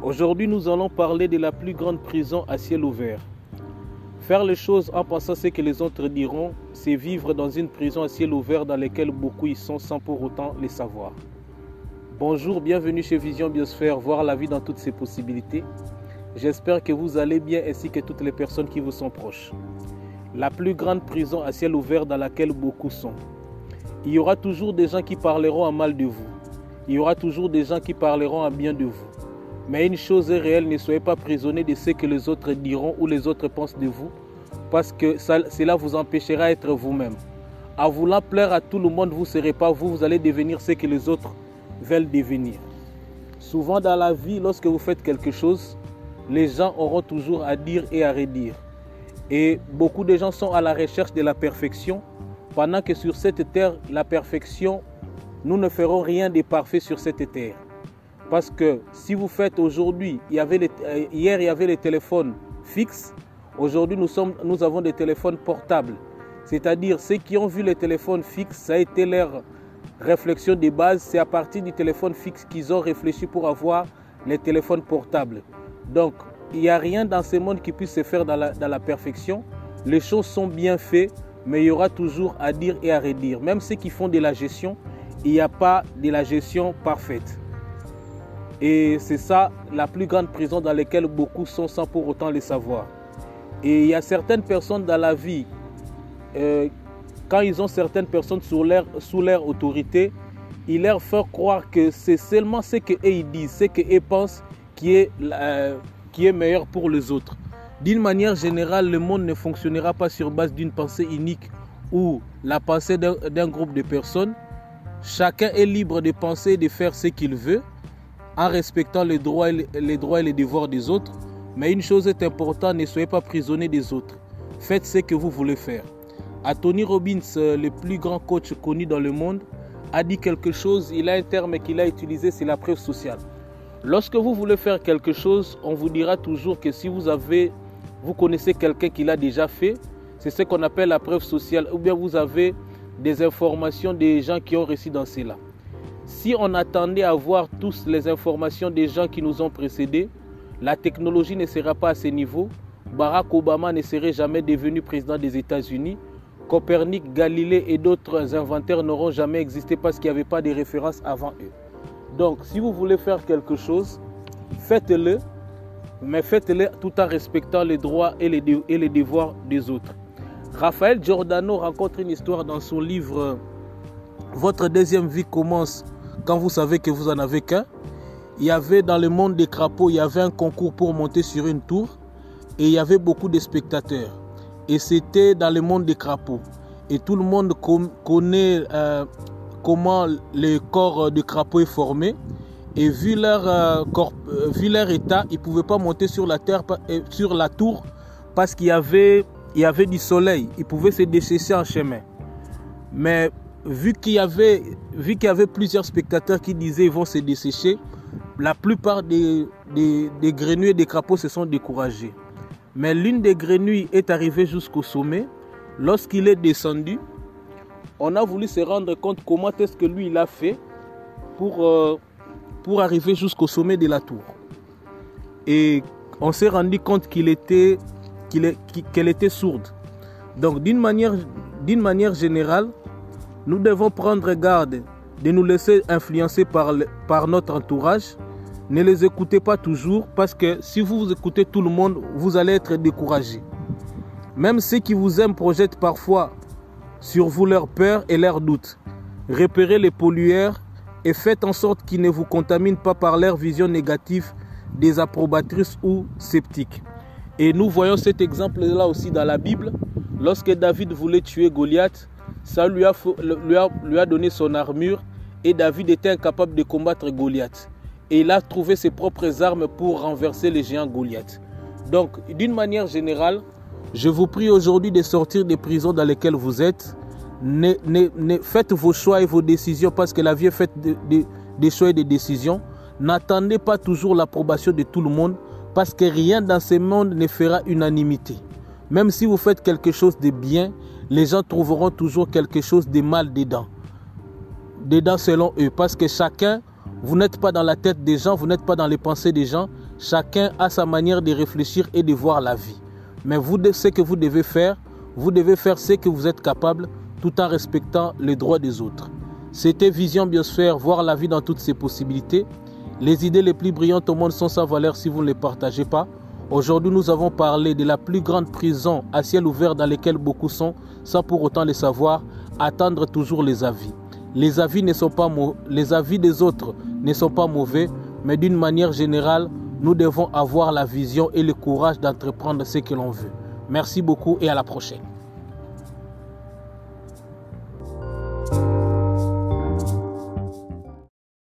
Aujourd'hui, nous allons parler de la plus grande prison à ciel ouvert. Faire les choses en pensant ce que les autres diront, c'est vivre dans une prison à ciel ouvert dans laquelle beaucoup y sont sans pour autant les savoir. Bonjour, bienvenue chez Vision Biosphère, voir la vie dans toutes ses possibilités. J'espère que vous allez bien ainsi que toutes les personnes qui vous sont proches. La plus grande prison à ciel ouvert dans laquelle beaucoup sont. Il y aura toujours des gens qui parleront en mal de vous. Il y aura toujours des gens qui parleront en bien de vous. Mais une chose est réelle, ne soyez pas prisonniers de ce que les autres diront ou les autres pensent de vous, parce que cela vous empêchera d'être vous-même. En voulant plaire à tout le monde, vous ne serez pas vous, vous allez devenir ce que les autres veulent devenir. Souvent dans la vie, lorsque vous faites quelque chose, les gens auront toujours à dire et à redire. Et beaucoup de gens sont à la recherche de la perfection, pendant que sur cette terre, la perfection, nous ne ferons rien de parfait sur cette terre. Parce que si vous faites aujourd'hui, hier il y avait les téléphones fixes, aujourd'hui nous avons des téléphones portables. C'est-à-dire ceux qui ont vu les téléphones fixes, ça a été leur réflexion de base, c'est à partir du téléphone fixe qu'ils ont réfléchi pour avoir les téléphones portables. Donc il n'y a rien dans ce monde qui puisse se faire dans la perfection. Les choses sont bien faites, mais il y aura toujours à dire et à redire. Même ceux qui font de la gestion, il n'y a pas de la gestion parfaite. Et c'est ça la plus grande prison dans laquelle beaucoup sont sans pour autant le savoir. Et il y a certaines personnes dans la vie, quand ils ont certaines personnes sous leur autorité, ils leur font croire que c'est seulement ce qu'eux ils disent, ce qu'eux pensent qui est meilleur pour les autres. D'une manière générale, le monde ne fonctionnera pas sur base d'une pensée unique ou la pensée d'un groupe de personnes. Chacun est libre de penser et de faire ce qu'il veut, en respectant les droits et les devoirs des autres. Mais une chose est importante, ne soyez pas prisonniers des autres. Faites ce que vous voulez faire. Anthony Robbins, le plus grand coach connu dans le monde, a dit quelque chose. Il a un terme qu'il a utilisé, c'est la preuve sociale. Lorsque vous voulez faire quelque chose, on vous dira toujours que si vous connaissez quelqu'un qui l'a déjà fait, c'est ce qu'on appelle la preuve sociale. Ou bien vous avez des informations des gens qui ont réussi dans cela. Si on attendait à voir tous les informations des gens qui nous ont précédés, la technologie ne sera pas à ce niveau. Barack Obama ne serait jamais devenu président des États-Unis. Copernic, Galilée et d'autres inventeurs n'auront jamais existé parce qu'il n'y avait pas de références avant eux. Donc, si vous voulez faire quelque chose, faites-le, mais faites-le tout en respectant les droits et les devoirs des autres. Raphaël Giordano rencontre une histoire dans son livre « Votre deuxième vie commence quand vous savez que vous n'en avez qu'un ». Il y avait dans le monde des crapauds, il y avait un concours pour monter sur une tour et il y avait beaucoup de spectateurs. Et c'était dans le monde des crapauds. Et tout le monde connaît comment le corps de crapaud est formé. Et vu leur état, ils ne pouvaient pas monter sur la tour parce qu'il y avait du soleil. Ils pouvaient se dessécher en chemin. Mais vu qu'il y avait plusieurs spectateurs qui disaient qu'ils vont se dessécher, la plupart des grenouilles et des crapauds se sont découragés. Mais l'une des grenouilles est arrivée jusqu'au sommet. Lorsqu'il est descendu, on a voulu se rendre compte comment est-ce que lui il a fait pour arriver jusqu'au sommet de la tour. Et on s'est rendu compte qu'elle était sourde. Donc d'une manière générale, nous devons prendre garde de nous laisser influencer par notre entourage. Ne les écoutez pas toujours parce que si vous écoutez tout le monde, vous allez être découragé. Même ceux qui vous aiment projettent parfois sur vous leurs peurs et leurs doutes. Repérez les pollueurs et faites en sorte qu'ils ne vous contaminent pas par leur vision négative, désapprobatrice ou sceptique. Et nous voyons cet exemple-là aussi dans la Bible. Lorsque David voulait tuer Goliath, Saül lui a donné son armure et David était incapable de combattre Goliath. Et il a trouvé ses propres armes pour renverser le géant Goliath. Donc, d'une manière générale, je vous prie aujourd'hui de sortir des prisons dans lesquelles vous êtes. Faites vos choix et vos décisions parce que la vie est faite des choix et des décisions. N'attendez pas toujours l'approbation de tout le monde parce que rien dans ce monde ne fera unanimité. Même si vous faites quelque chose de bien, les gens trouveront toujours quelque chose de mal dedans selon eux. Parce que chacun Vous n'êtes pas dans la tête des gens, vous n'êtes pas dans les pensées des gens. Chacun a sa manière de réfléchir et de voir la vie. Mais vous, ce que vous devez faire ce que vous êtes capable tout en respectant les droits des autres. C'était Vision Biosphère, voir la vie dans toutes ses possibilités. Les idées les plus brillantes au monde sont sans valeur si vous ne les partagez pas. Aujourd'hui, nous avons parlé de la plus grande prison à ciel ouvert dans laquelle beaucoup sont, sans pour autant le savoir, attendre toujours les avis. Les avis des autres ne sont pas mauvais, mais d'une manière générale, nous devons avoir la vision et le courage d'entreprendre ce que l'on veut. Merci beaucoup et à la prochaine.